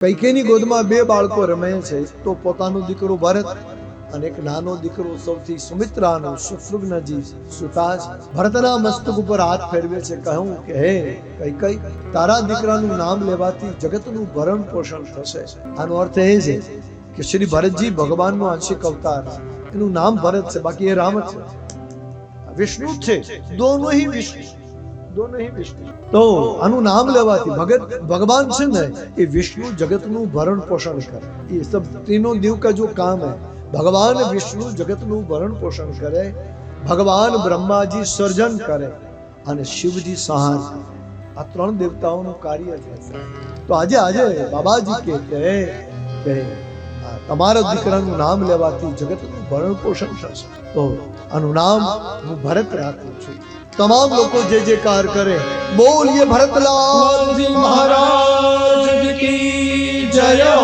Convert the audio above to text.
કૈકેયની ગોદમાં બે બાળકો રમે છે, તો પોતાનો દીકરો ભરત અને એક નાનો દીકરો સૌથી સુમિત્રાનો શત્રુઘ્નજી સુતાજ ભરતના મસ્તક ઉપર હાથ ફેરવે છે. કહ્યું કે હે કૈકેયી, તારા દીકરાનું નામ લેવાથી જગતનું ભરણ પોષણ થશે. આનો અર્થ એ છે કે શ્રી ભરતજી ભગવાનનો આંશિક અવતાર, એનું નામ ભરત છે, બાકી એ રામ છે, વિષ્ણુ છે, દોનો ही विष्णु, दोनों ही विष्णु. तो આનું નામ લેવાથી भगवान છે ને એ विष्णु જગતનું ભરણ પોષણ કરે. ये सब तीनों देव का जो काम है, भगवान विष्णु जगतનું ભરણ પોષણ કરે, ભગવાન બ્રહ્માજી સર્જન કરે અને શિવજી સંહાર કરે. આ ત્રણ દેવતાઓનું કાર્ય છે. તો આજે બાબાજી કહે કે તમારા દીકરાનું નામ લેવાથી જગતનું ભરણ પોષણ થશે. તો આનું નામ હું ભરત રાખું છું. તમામ લોકો જે જે કાર કરે, બોલીએ ભરતલાલ જી મહારાજ કી જય.